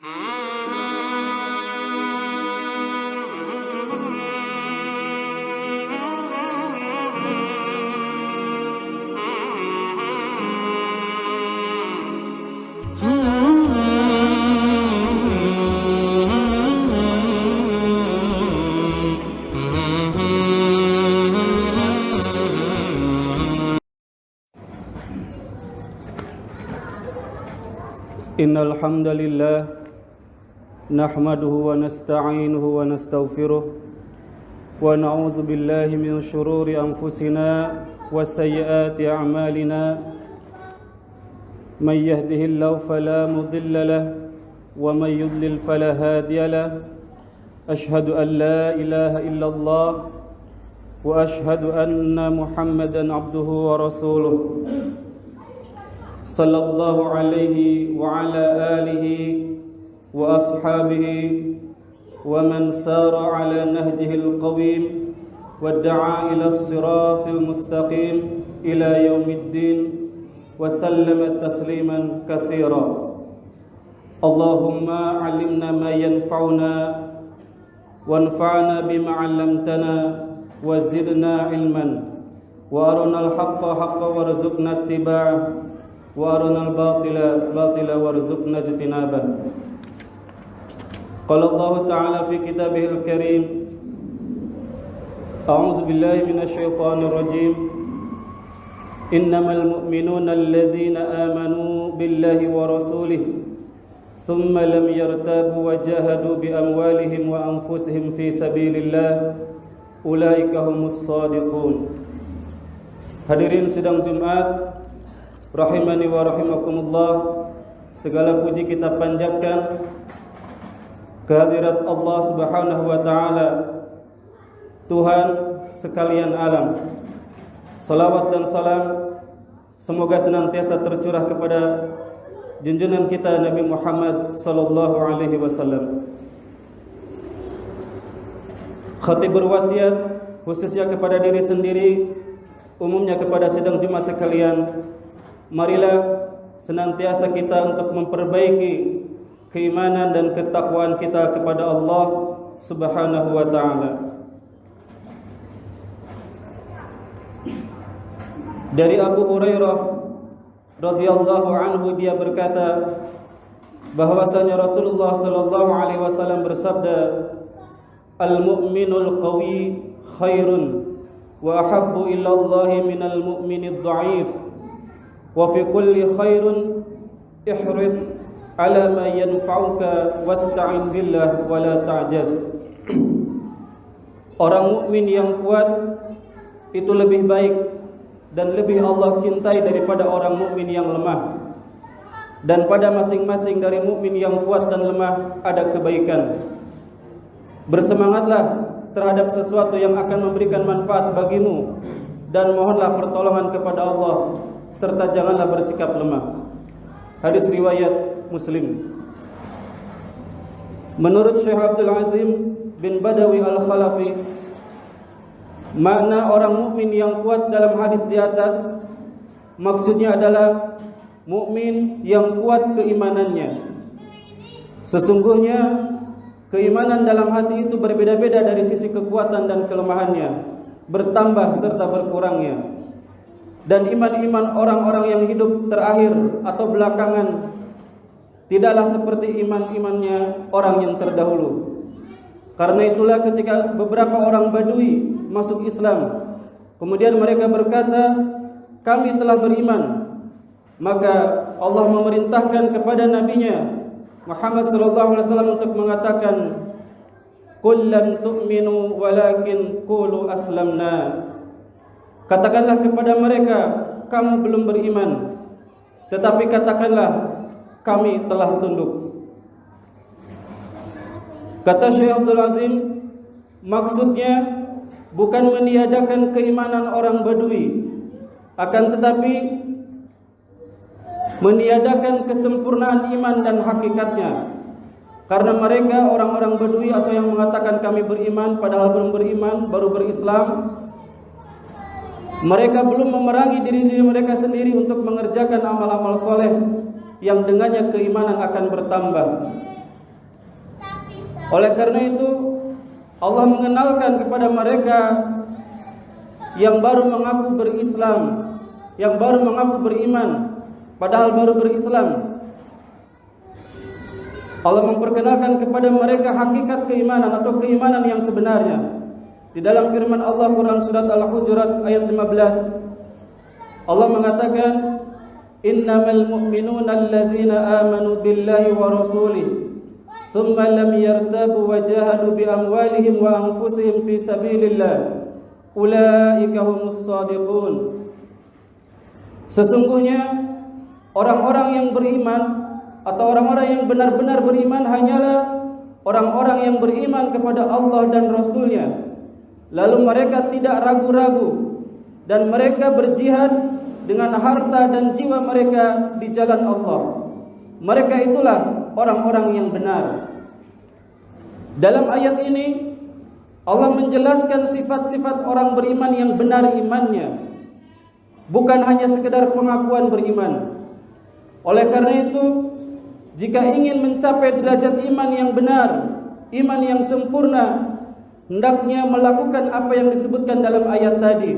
إن الحمد لله نحمده ونستعينه ونستغفره ونعوذ بالله من شرور أنفسنا وسيئات أعمالنا من يهده الله فلا مضل له ومن يضلل فلا هادي له أشهد أن لا إله إلا الله وأشهد أن محمدا عبده ورسوله صلى الله عليه وعلى آله وأصحابه ومن سار على نهجه القويم وادعا إلى الصراط المستقيم إلى يوم الدين وسلم تسليما كثيرا اللهم علمنا ما ينفعنا وانفعنا بما علمتنا وزدنا علما وأرنا الحق حقا وارزقنا اتباعه وأرنا الباطل باطلا وارزقنا اجتنابه قال الله تعالى في كتابه الكريم أعوذ بالله من الشيطان الرجيم إنما المؤمنون الذين آمنوا بالله ورسوله ثم لم يرتابوا وجاهدوا بأموالهم وأنفسهم في سبيل الله أولئك هم الصادقون. Hadirin sidang Jumat rahimani wa rahimakumullah, segala puji kita panjatkan kehadirat Allah Subhanahu wa taala, Tuhan sekalian alam. Salawat dan salam semoga senantiasa tercurah kepada junjungan kita Nabi Muhammad sallallahu alaihi wasallam. Khatib berwasiat khususnya kepada diri sendiri, umumnya kepada sidang Jumat sekalian, marilah senantiasa kita untuk memperbaiki keimanan dan ketakwaan kita kepada Allah Subhanahu wa taala. Dari Abu Hurairah radhiyallahu anhu, dia berkata bahwasanya Rasulullah sallallahu alaihi wasallam bersabda, "Al-mu'minul qawi khairun wa ahabbu ila Allah minal mu'minid dha'if. Wa fi kulli khairun ihris ala ma yanfa'uka wasta'in billah wa la ta'jaz." Orang mukmin yang kuat itu lebih baik dan lebih Allah cintai daripada orang mukmin yang lemah. Dan pada masing-masing dari mukmin yang kuat dan lemah ada kebaikan. Bersemangatlah terhadap sesuatu yang akan memberikan manfaat bagimu dan mohonlah pertolongan kepada Allah, serta janganlah bersikap lemah. Hadis riwayat Muslim. Menurut Syekh Abdul Azim bin Badawi Al-Khalafi, makna orang mukmin yang kuat dalam hadis di atas maksudnya adalah mukmin yang kuat keimanannya. Sesungguhnya keimanan dalam hati itu berbeda-beda dari sisi kekuatan dan kelemahannya, bertambah serta berkurangnya. Dan iman-iman orang-orang yang hidup terakhir atau belakangan tidaklah seperti iman-imannya orang yang terdahulu. Karena itulah ketika beberapa orang Badui masuk Islam, kemudian mereka berkata, "Kami telah beriman." Maka Allah memerintahkan kepada nabinya Muhammad sallallahu alaihi wasallam untuk mengatakan, "Qul lam tu'minu walakin qulu aslamna." Katakanlah kepada mereka, kamu belum beriman, tetapi katakanlah kami telah tunduk. Kata Syekh Abdul Azim, maksudnya bukan meniadakan keimanan orang Badui, akan tetapi meniadakan kesempurnaan iman dan hakikatnya. Karena mereka orang-orang Badui atau yang mengatakan kami beriman padahal belum beriman, baru berislam, mereka belum memerangi diri mereka sendiri untuk mengerjakan amal-amal soleh yang dengannya keimanan akan bertambah. Oleh karena itu Allah mengenalkan kepada mereka yang baru mengaku berislam, yang baru mengaku beriman, padahal baru berislam. Allah memperkenalkan kepada mereka hakikat keimanan atau keimanan yang sebenarnya. Di dalam firman Allah Quran surat Al-Hujurat ayat 15, Allah mengatakan, "Innamal mu'minuna allazina amanu billahi wa rasulih, thumma lam yartabu wa jahadu bi amwalihim wa anfusihim fi sabilillah, ulaika humus shadiqun." Sesungguhnya orang-orang yang beriman atau orang-orang yang benar-benar beriman hanyalah orang-orang yang beriman kepada Allah dan Rasul-Nya, lalu mereka tidak ragu-ragu dan mereka berjihad dengan harta dan jiwa mereka di jalan Allah. Mereka itulah orang-orang yang benar. Dalam ayat ini Allah menjelaskan sifat-sifat orang beriman yang benar imannya, bukan hanya sekedar pengakuan beriman. Oleh karena itu, jika ingin mencapai derajat iman yang benar, iman yang sempurna, hendaknya melakukan apa yang disebutkan dalam ayat tadi,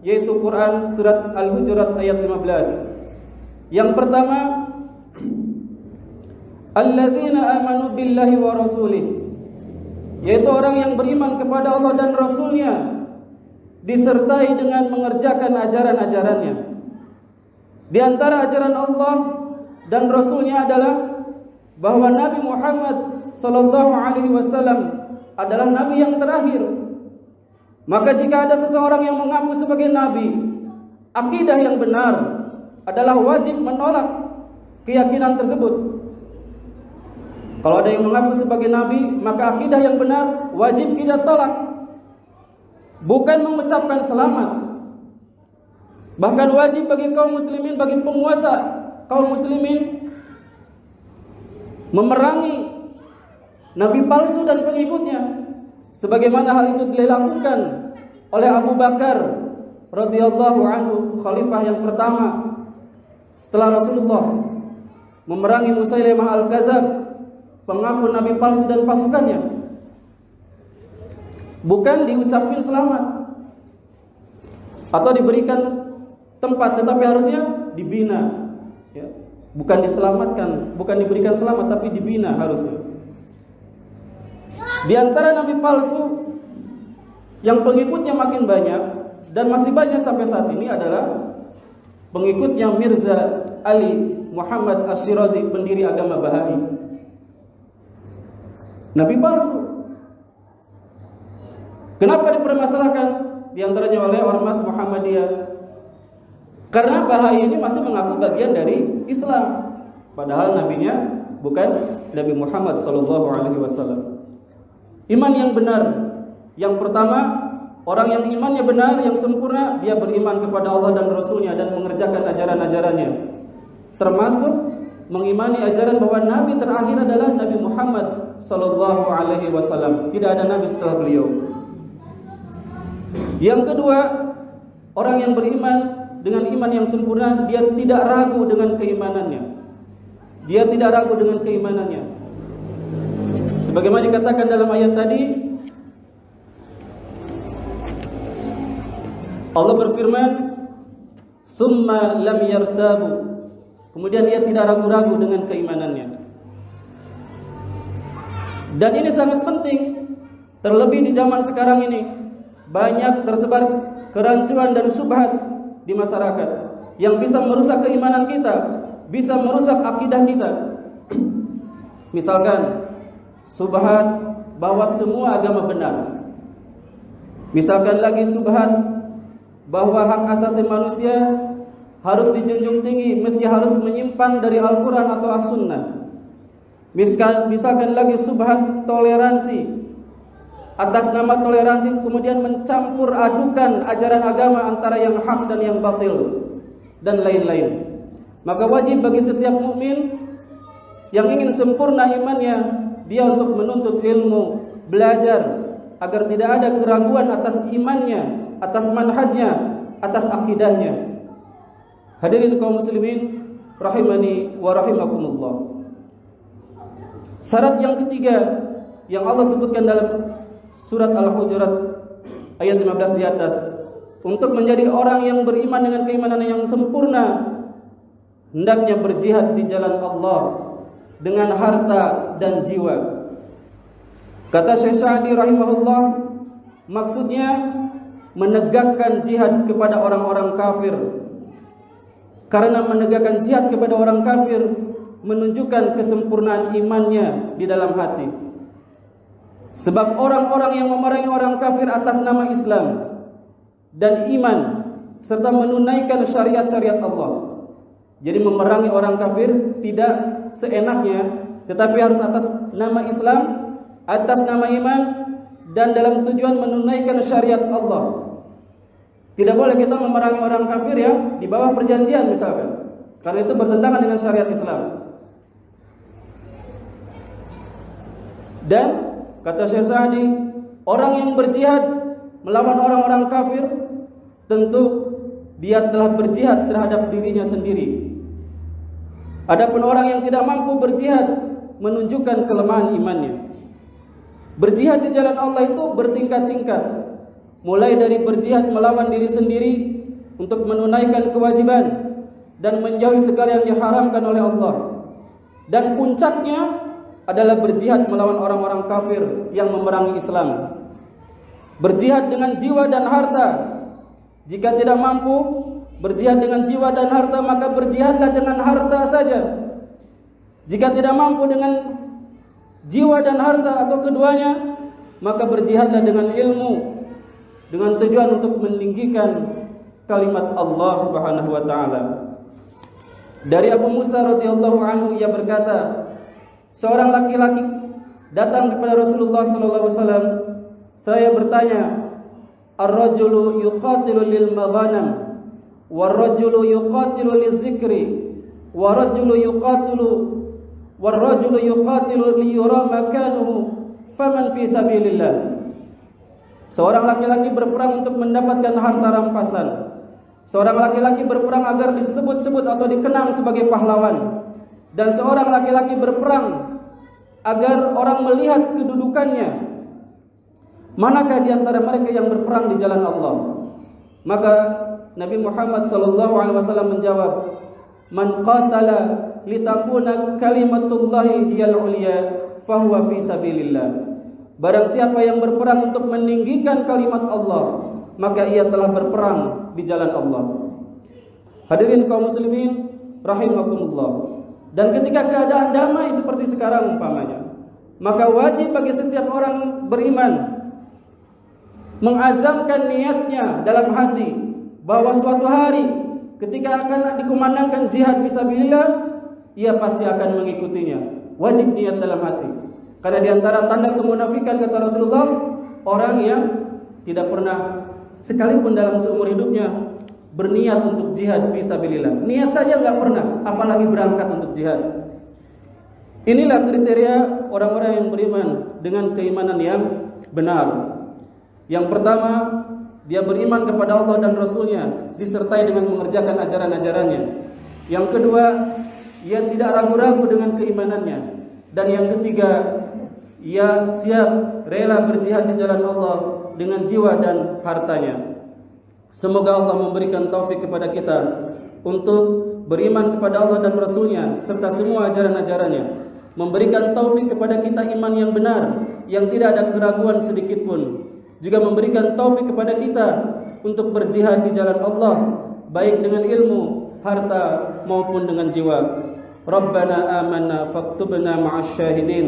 yaitu Quran surat Al-Hujurat ayat 15. Yang pertama, allazina amanu billahi wa rasulih, yaitu orang yang beriman kepada Allah dan Rasul-Nya, disertai dengan mengerjakan ajaran-ajarannya. Di antara ajaran Allah dan Rasul-Nya adalah bahwa Nabi Muhammad sallallahu alaihi wasallam adalah nabi yang terakhir. Maka jika ada seseorang yang mengaku sebagai nabi, akidah yang benar adalah wajib menolak keyakinan tersebut. Kalau ada yang mengaku sebagai nabi, maka akidah yang benar wajib kita tolak, bukan mengucapkan selamat. Bahkan wajib bagi kaum muslimin, bagi penguasa kaum muslimin, memerangi nabi palsu dan pengikutnya, sebagaimana hal itu dilakukan oleh Abu Bakar radhiyallahu anhu, khalifah yang pertama setelah Rasulullah, memerangi Musailimah al-Kadzab, pengaku nabi palsu dan pasukannya. Bukan diucapin selamat atau diberikan tempat, tetapi harusnya dibina. Bukan diselamatkan, bukan diberikan selamat, tapi dibina harusnya. Di antara nabi palsu yang pengikutnya makin banyak dan masih banyak sampai saat ini adalah pengikutnya Mirza Ali Muhammad Ash-Shirazi, pendiri agama Baha'i. Nabi palsu. Kenapa dipermasalahkan? Di antaranya oleh Ormas Muhammadiyah. Karena Baha'i ini masih mengaku bagian dari Islam, padahal nabinya bukan Nabi Muhammad SAW. Iman yang benar, yang pertama, orang yang imannya benar, yang sempurna, dia beriman kepada Allah dan Rasul-Nya dan mengerjakan ajaran-ajarannya, termasuk mengimani ajaran bahwa nabi terakhir adalah Nabi Muhammad SAW. Tidak ada nabi setelah beliau. Yang kedua, orang yang beriman dengan iman yang sempurna, dia tidak ragu dengan keimanannya. Dia tidak ragu dengan keimanannya. Sebagaimana dikatakan dalam ayat tadi, Allah berfirman, "Summa lam yartabu." Kemudian dia tidak ragu-ragu dengan keimanannya. Dan ini sangat penting, terlebih di zaman sekarang ini. Banyak tersebar kerancuan dan syubhat di masyarakat yang bisa merusak keimanan kita, bisa merusak akidah kita. Misalkan syubhat bahwa semua agama benar. Misalkan lagi syubhat bahwa hak asasi manusia harus dijunjung tinggi meski harus menyimpang dari Al-Quran atau As-Sunnah. Misalkan lagi syubhat toleransi, atas nama toleransi kemudian mencampur adukan ajaran agama antara yang hak dan yang batil dan lain-lain. Maka wajib bagi setiap mukmin yang ingin sempurna imannya, dia untuk menuntut ilmu, belajar agar tidak ada keraguan atas imannya, atas manhajnya, atas akidahnya. Hadirin kaum muslimin rahimani wa rahimakumullah. Syarat yang ketiga yang Allah sebutkan dalam surat Al-Hujurat ayat 15 di atas, untuk menjadi orang yang beriman dengan keimanan yang sempurna, hendaknya berjihad di jalan Allah dengan harta dan jiwa. Kata Syekh Sa'di rahimahullah, maksudnya menegakkan jihad kepada orang-orang kafir. Karena menegakkan jihad kepada orang kafir menunjukkan kesempurnaan imannya di dalam hati. Sebab orang-orang yang memerangi orang kafir atas nama Islam dan iman serta menunaikan syariat-syariat Allah. Jadi memerangi orang kafir tidak seenaknya, tetapi harus atas nama Islam, atas nama iman, dan dalam tujuan menunaikan syariat Allah. Tidak boleh kita memerangi orang kafir ya di bawah perjanjian misalkan, karena itu bertentangan dengan syariat Islam. Dan kata Syekh Sa'di, orang yang berjihad melawan orang-orang kafir tentu dia telah berjihad terhadap dirinya sendiri. Adapun orang yang tidak mampu berjihad menunjukkan kelemahan imannya. Berjihad di jalan Allah itu bertingkat-tingkat, mulai dari berjihad melawan diri sendiri untuk menunaikan kewajiban dan menjauhi segala yang diharamkan oleh Allah. Dan puncaknya adalah berjihad melawan orang-orang kafir yang memerangi Islam. Berjihad dengan jiwa dan harta. Jika tidak mampu berjihad dengan jiwa dan harta, maka berjihadlah dengan harta saja. Jika tidak mampu dengan jiwa dan harta atau keduanya, maka berjihadlah dengan ilmu, dengan tujuan untuk meninggikan kalimat Allah Subhanahu wa taala. Dari Abu Musa radhiyallahu anhu, ia berkata, seorang laki-laki datang kepada Rasulullah sallallahu alaihi wasallam. Saya bertanya, ar-rajulu yuqatilu lil maghanam war-rajulu yuqatilu lizikri war-rajulu yuqatilu liyura makanuhu faman fi sabilillah. Seorang laki-laki berperang untuk mendapatkan harta rampasan. Seorang laki-laki berperang agar disebut-sebut atau dikenang sebagai pahlawan. Dan seorang laki-laki berperang agar orang melihat kedudukannya. Manakah di antara mereka yang berperang di jalan Allah? Maka Nabi Muhammad SAW menjawab, man qatala litakuna kalimatullahi hiyal ulya fahuwa fi sabilillah. Barang siapa yang berperang untuk meninggikan kalimat Allah, maka ia telah berperang di jalan Allah. Hadirin kaum muslimin rahimakumullah. Dan ketika keadaan damai seperti sekarang umpamanya, maka wajib bagi setiap orang beriman mengazamkan niatnya dalam hati bahwa suatu hari ketika akan dikumandangkan jihad fisabilillah, ia pasti akan mengikutinya. Wajib niat dalam hati. Karena di antara tanda kemunafikan, kata Rasulullah, orang yang tidak pernah sekalipun dalam seumur hidupnya berniat untuk jihad fisabilillah. Niat saja enggak pernah, apalagi berangkat untuk jihad. Inilah kriteria orang-orang yang beriman dengan keimanan yang benar. Yang pertama, dia beriman kepada Allah dan Rasulnya, disertai dengan mengerjakan ajaran-ajarannya. Yang kedua, ia tidak ragu-ragu dengan keimanannya. Dan yang ketiga, ia siap rela berjihad di jalan Allah dengan jiwa dan hartanya. Semoga Allah memberikan taufik kepada kita untuk beriman kepada Allah dan Rasulnya serta semua ajaran-ajarannya. Memberikan taufik kepada kita iman yang benar, yang tidak ada keraguan sedikit pun. Juga memberikan taufik kepada kita untuk berjihad di jalan Allah, baik dengan ilmu, harta maupun dengan jiwa. Rabbana amanna faktubna ma'asy syahidin.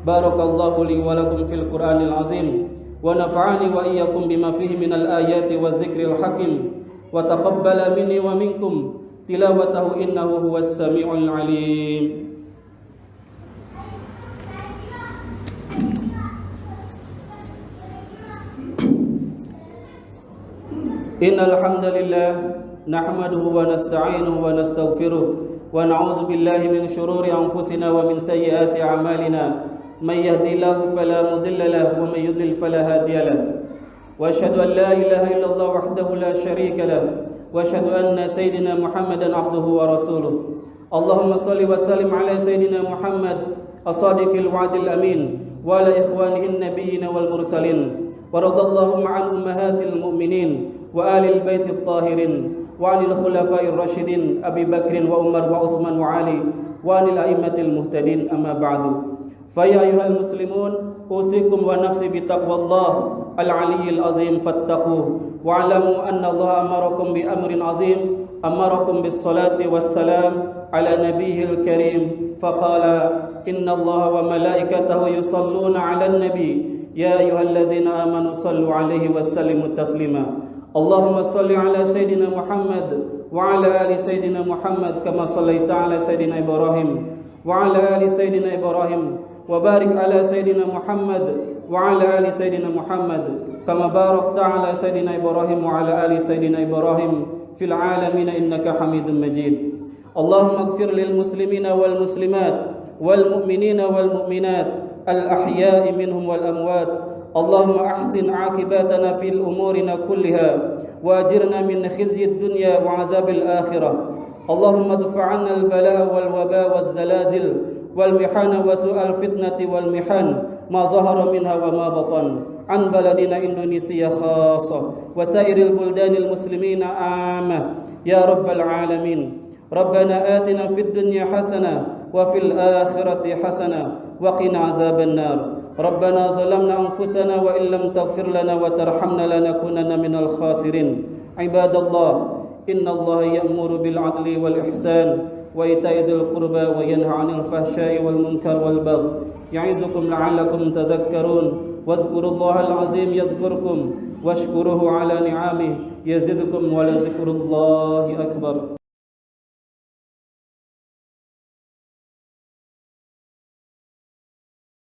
Barakallahu li wa lakum fil Qur'anil azim wa nafa'ani wa iyyakum bima fihi minal ayati wa zikril hakim wa taqabbala minni wa minkum tilawatahu innahu huwas samiul alim. Innal hamdalillah nahmaduhu wa nasta'inuhu wa nastaghfiruh wa na'udzu billahi min shururi anfusina wa min sayyiati a'malina may yahdihillahu fala mudilla lahu wa may yudlil fala hadiya lahu wa asyhadu an la ilaha illallah wahdahu la syarika lahu wa asyhadu anna sayyidina Muhammadan abduhu wa rasuluh. Allahumma shalli wa sallim ala sayyidina Muhammad الصادق الوعد الأمين وعلى إخوانه النبيين والمرسلين ورضى اللهم عن أمهات المؤمنين وآل البيت الطاهرين وعن الخلفاء الراشدين أبي بكر وعمر وعثمان وعلي وعن الأئمة المهتدين أما بعد فيا أيها المسلمون أوصيكم ونفسي بتقوى الله العلي العظيم فاتقوه واعلموا أن الله أمركم بأمر عظيم أمركم بالصلاة والسلام على نبيه الكريم فقال إن الله وملائكته يصلون على النبي يا أيها الذين آمنوا صلوا عليه وسلموا تسليما اللهم صل على سيدنا محمد وعلى آل سيدنا محمد كما صليت على سيدنا إبراهيم وعلى آل سيدنا إبراهيم وبارك على سيدنا محمد وعلى آل سيدنا محمد كما باركت على سيدنا إبراهيم وعلى آل سيدنا إبراهيم في العالمين إنك حميد مجيد اللهم اغفر للمسلمين والمسلمات والمؤمنين والمؤمنات الأحياء منهم والأموات اللهم أحسن عاقباتنا في أمورنا كلها وأجرنا من خزي الدنيا وعذاب الآخرة اللهم ادفع عنا البلاء والوباء والزلازل والمحن وسوء الفتنة والمحن ما ظهر منها وما بطن عن بلدنا إندونيسيا خاصة وسائر البلدان المسلمين عامة يا رب العالمين ربنا آتنا في الدنيا حسنة وفي الآخرة حسنة وقنا عذاب النار ربنا ظلمنا أنفسنا وإن لم تغفر لنا وترحمنا لنكونن من الخاسرين عباد الله إن الله يأمر بالعدل والإحسان وإيتاء ذي القربى وينهى عن الفحشاء والمنكر والبغي يعظكم لعلكم تذكرون واذكروا الله العظيم يذكركم واشكروه على نعمه يزدكم ولذكر الله أكبر